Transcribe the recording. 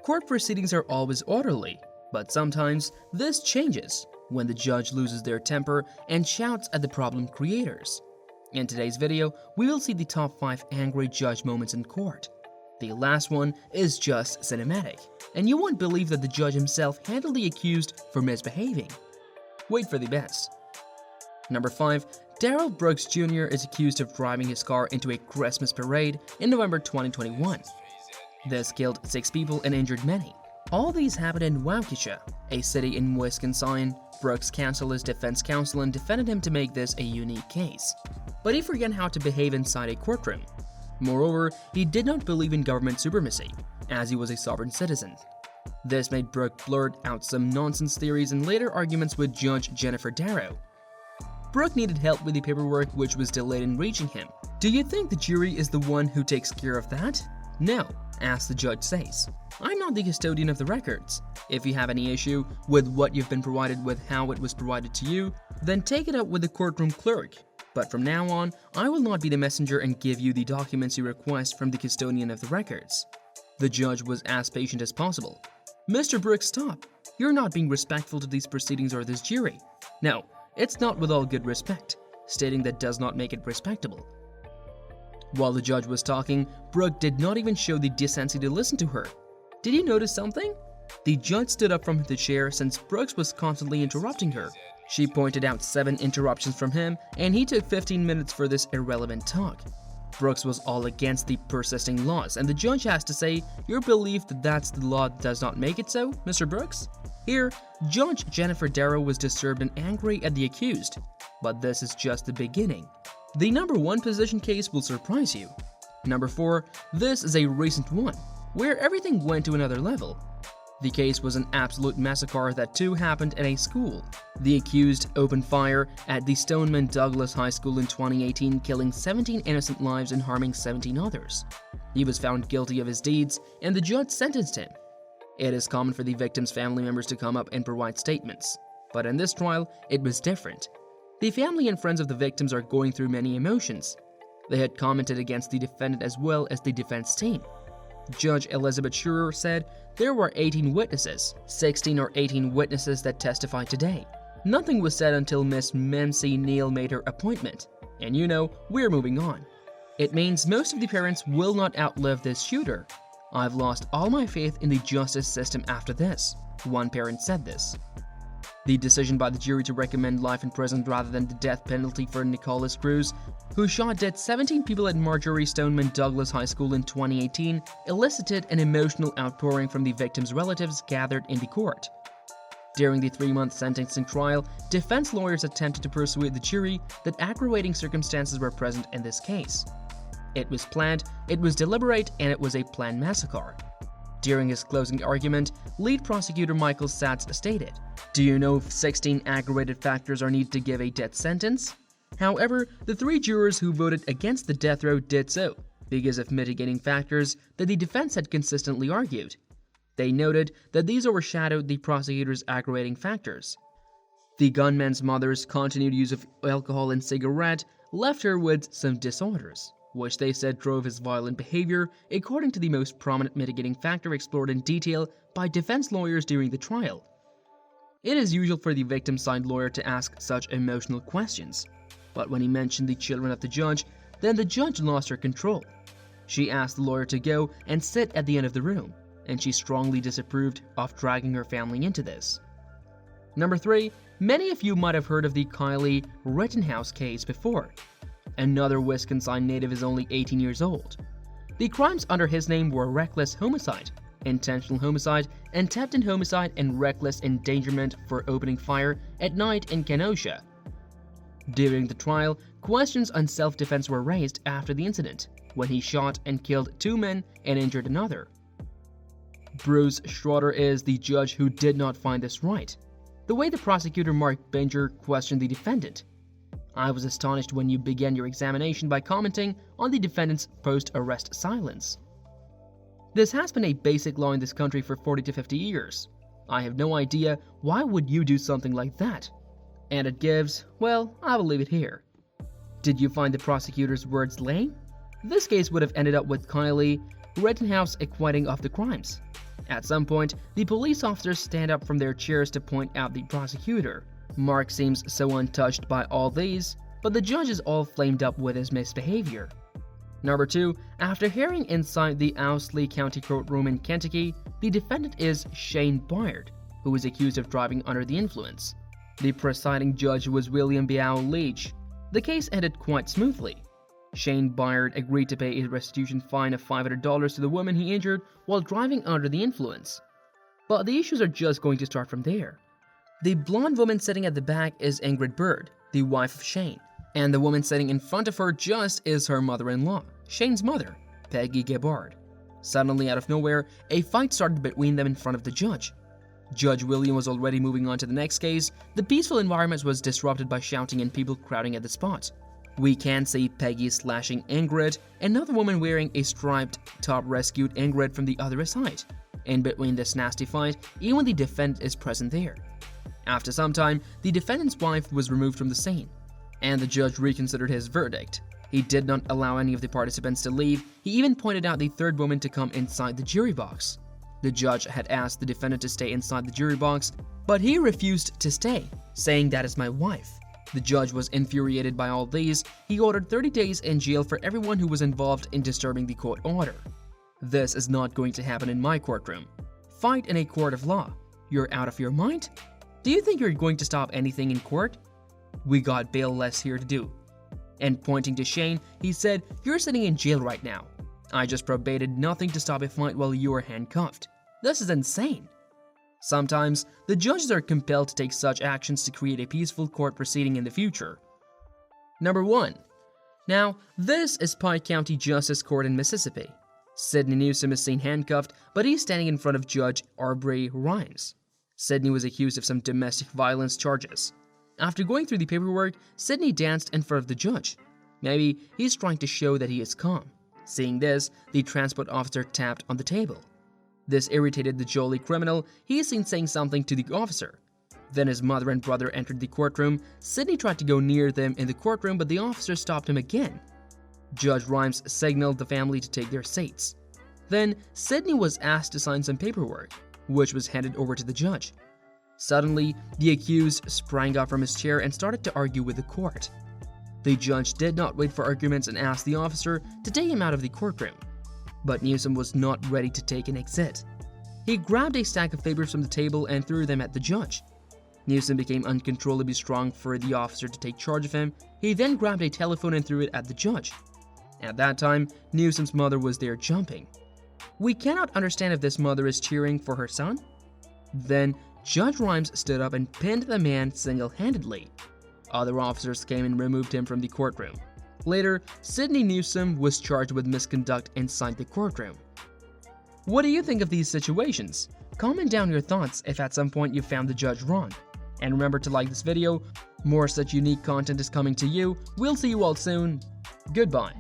Court proceedings are always orderly, but sometimes this changes when the judge loses their temper and shouts at the problem creators. In today's video, we will see the top 5 angry judge moments in court. The last one is just cinematic, and you won't believe that the judge himself handled the accused for misbehaving. Wait for the best. Number 5. Darrell Brooks Jr. is accused of driving his car into a Christmas parade in November 2021. This killed 6 people and injured many. All these happened in Waukesha, a city in Wisconsin. Brooks canceled his defense counsel and defended him to make this a unique case. But he forgot how to behave inside a courtroom. Moreover, he did not believe in government supremacy, as he was a sovereign citizen. This made Brooks blurt out some nonsense theories and later arguments with Judge Jennifer Darrow. Brooks needed help with the paperwork, which was delayed in reaching him. Do you think the jury is the one who takes care of that? No, as the judge says. I'm not the custodian of the records. If you have any issue with what you've been provided with how it was provided to you, then take it up with the courtroom clerk. But from now on, I will not be the messenger and give you the documents you request from the custodian of the records. The judge was as patient as possible. Mr. Brooks, stop. You're not being respectful to these proceedings or this jury. No, it's not with all good respect. Stating that does not make it respectable. While the judge was talking, Brooks did not even show the decency to listen to her. Did you notice something? The judge stood up from the chair since Brooks was constantly interrupting her. She pointed out 7 interruptions from him, and he took 15 minutes for this irrelevant talk. Brooks was all against the persisting laws, and the judge has to say, your belief that that's the law does not make it so, Mr. Brooks? Here, Judge Jennifer Darrow was disturbed and angry at the accused. But this is just the beginning. The number 1 position case will surprise you. Number 4, this is a recent one, where everything went to another level. The case was an absolute massacre that too happened at a school. The accused opened fire at the Stoneman Douglas High School in 2018, killing 17 innocent lives and harming 17 others. He was found guilty of his deeds, and the judge sentenced him. It is common for the victims' family members to come up and provide statements, but in this trial, it was different. The family and friends of the victims are going through many emotions. They had commented against the defendant as well as the defense team. Judge Elizabeth Schurer said there were 18 witnesses, 16 or 18 witnesses that testified today. Nothing was said until Miss Memsey Neal made her appointment. And you know, we're moving on. It means most of the parents will not outlive this shooter. I've lost all my faith in the justice system after this, one parent said this. The decision by the jury to recommend life in prison rather than the death penalty for Nicholas Cruz, who shot dead 17 people at Marjorie Stoneman Douglas High School in 2018, elicited an emotional outpouring from the victims' relatives gathered in the court. During the 3-month sentencing trial, defense lawyers attempted to persuade the jury that aggravating circumstances were present in this case. It was planned, it was deliberate, and it was a planned massacre. During his closing argument, lead prosecutor Michael Satz stated, "Do you know if 16 aggravated factors are needed to give a death sentence?" However, the 3 jurors who voted against the death row did so because of mitigating factors that the defense had consistently argued. They noted that these overshadowed the prosecutor's aggravating factors. The gunman's mother's continued use of alcohol and cigarette left her with some disorders, which they said drove his violent behavior, according to the most prominent mitigating factor explored in detail by defense lawyers during the trial. It is usual for the victim side lawyer to ask such emotional questions, but when he mentioned the children of the judge, then the judge lost her control. She asked the lawyer to go and sit at the end of the room, and she strongly disapproved of dragging her family into this. Number 3, many of you might have heard of the Kylie Rittenhouse case before. Another Wisconsin native is only 18 years old. The crimes under his name were reckless homicide, intentional homicide, attempted homicide, and reckless endangerment for opening fire at night in Kenosha. During the trial, questions on self-defense were raised after the incident, when he shot and killed 2 men and injured another. Bruce Schroeder is the judge who did not find this right. The way the prosecutor Mark Binger questioned the defendant. I was astonished when you began your examination by commenting on the defendant's post-arrest silence. This has been a basic law in this country for 40 to 50 years. I have no idea why would you do something like that. And it gives, well, I will leave it here. Did you find the prosecutor's words lame? This case would have ended up with Kylie Rittenhouse acquitting of the crimes. At some point, the police officers stand up from their chairs to point out the prosecutor. Mark seems so untouched by all these, but the judge is all flamed up with his misbehavior. Number 2, after hearing inside the Owsley County courtroom in Kentucky, the defendant is Shane Byard, who is accused of driving under the influence. The presiding judge was William Beau Leach. The case ended quite smoothly. Shane Byard agreed to pay a restitution fine of $500 to the woman he injured while driving under the influence. But the issues are just going to start from there. The blonde woman sitting at the back is Ingrid Bird, the wife of Shane, and the woman sitting in front of her just is her mother-in-law, Shane's mother, Peggy Gibbard. Suddenly, out of nowhere, a fight started between them in front of the judge. Judge William was already moving on to the next case. The peaceful environment was disrupted by shouting and people crowding at the spot. We can see Peggy slashing Ingrid. Another woman wearing a striped top rescued Ingrid from the other side. In between this nasty fight, even the defendant is present there. After some time, the defendant's wife was removed from the scene, and the judge reconsidered his verdict. He did not allow any of the participants to leave. He even pointed out the third woman to come inside the jury box. The judge had asked the defendant to stay inside the jury box, but he refused to stay, saying, "That is my wife." The judge was infuriated by all these. He ordered 30 days in jail for everyone who was involved in disturbing the court order. This is not going to happen in my courtroom. Fight in a court of law. You're out of your mind? Do you think you're going to stop anything in court? We got bail less here to do. And pointing to Shane, he said, "You're sitting in jail right now. I just probated nothing to stop a fight while you were handcuffed. This is insane." Sometimes, the judges are compelled to take such actions to create a peaceful court proceeding in the future. Number 1. Now, this is Pike County Justice Court in Mississippi. Sidney Newsom is seen handcuffed, but he's standing in front of Judge Aubrey Rhymes. Sidney was accused of some domestic violence charges. After going through the paperwork, Sidney danced in front of the judge. Maybe he's trying to show that he is calm. Seeing this, the transport officer tapped on the table. This irritated the jolly criminal. He is seen saying something to the officer. Then his mother and brother entered the courtroom. Sidney tried to go near them in the courtroom, but the officer stopped him again. Judge Rhymes signaled the family to take their seats. Then Sidney was asked to sign some paperwork, which was handed over to the judge. Suddenly, the accused sprang up from his chair and started to argue with the court. The judge did not wait for arguments and asked the officer to take him out of the courtroom. But Newsom was not ready to take an exit. He grabbed a stack of papers from the table and threw them at the judge. Newsom became uncontrollably strong for the officer to take charge of him. He then grabbed a telephone and threw it at the judge. At that time, Newsom's mother was there jumping. We cannot understand if this mother is cheering for her son. Then, Judge Rhymes stood up and pinned the man single-handedly. Other officers came and removed him from the courtroom. Later, Sidney Newsom was charged with misconduct inside the courtroom. What do you think of these situations? Comment down your thoughts if at some point you found the judge wrong. And remember to like this video. More such unique content is coming to you. We'll see you all soon. Goodbye.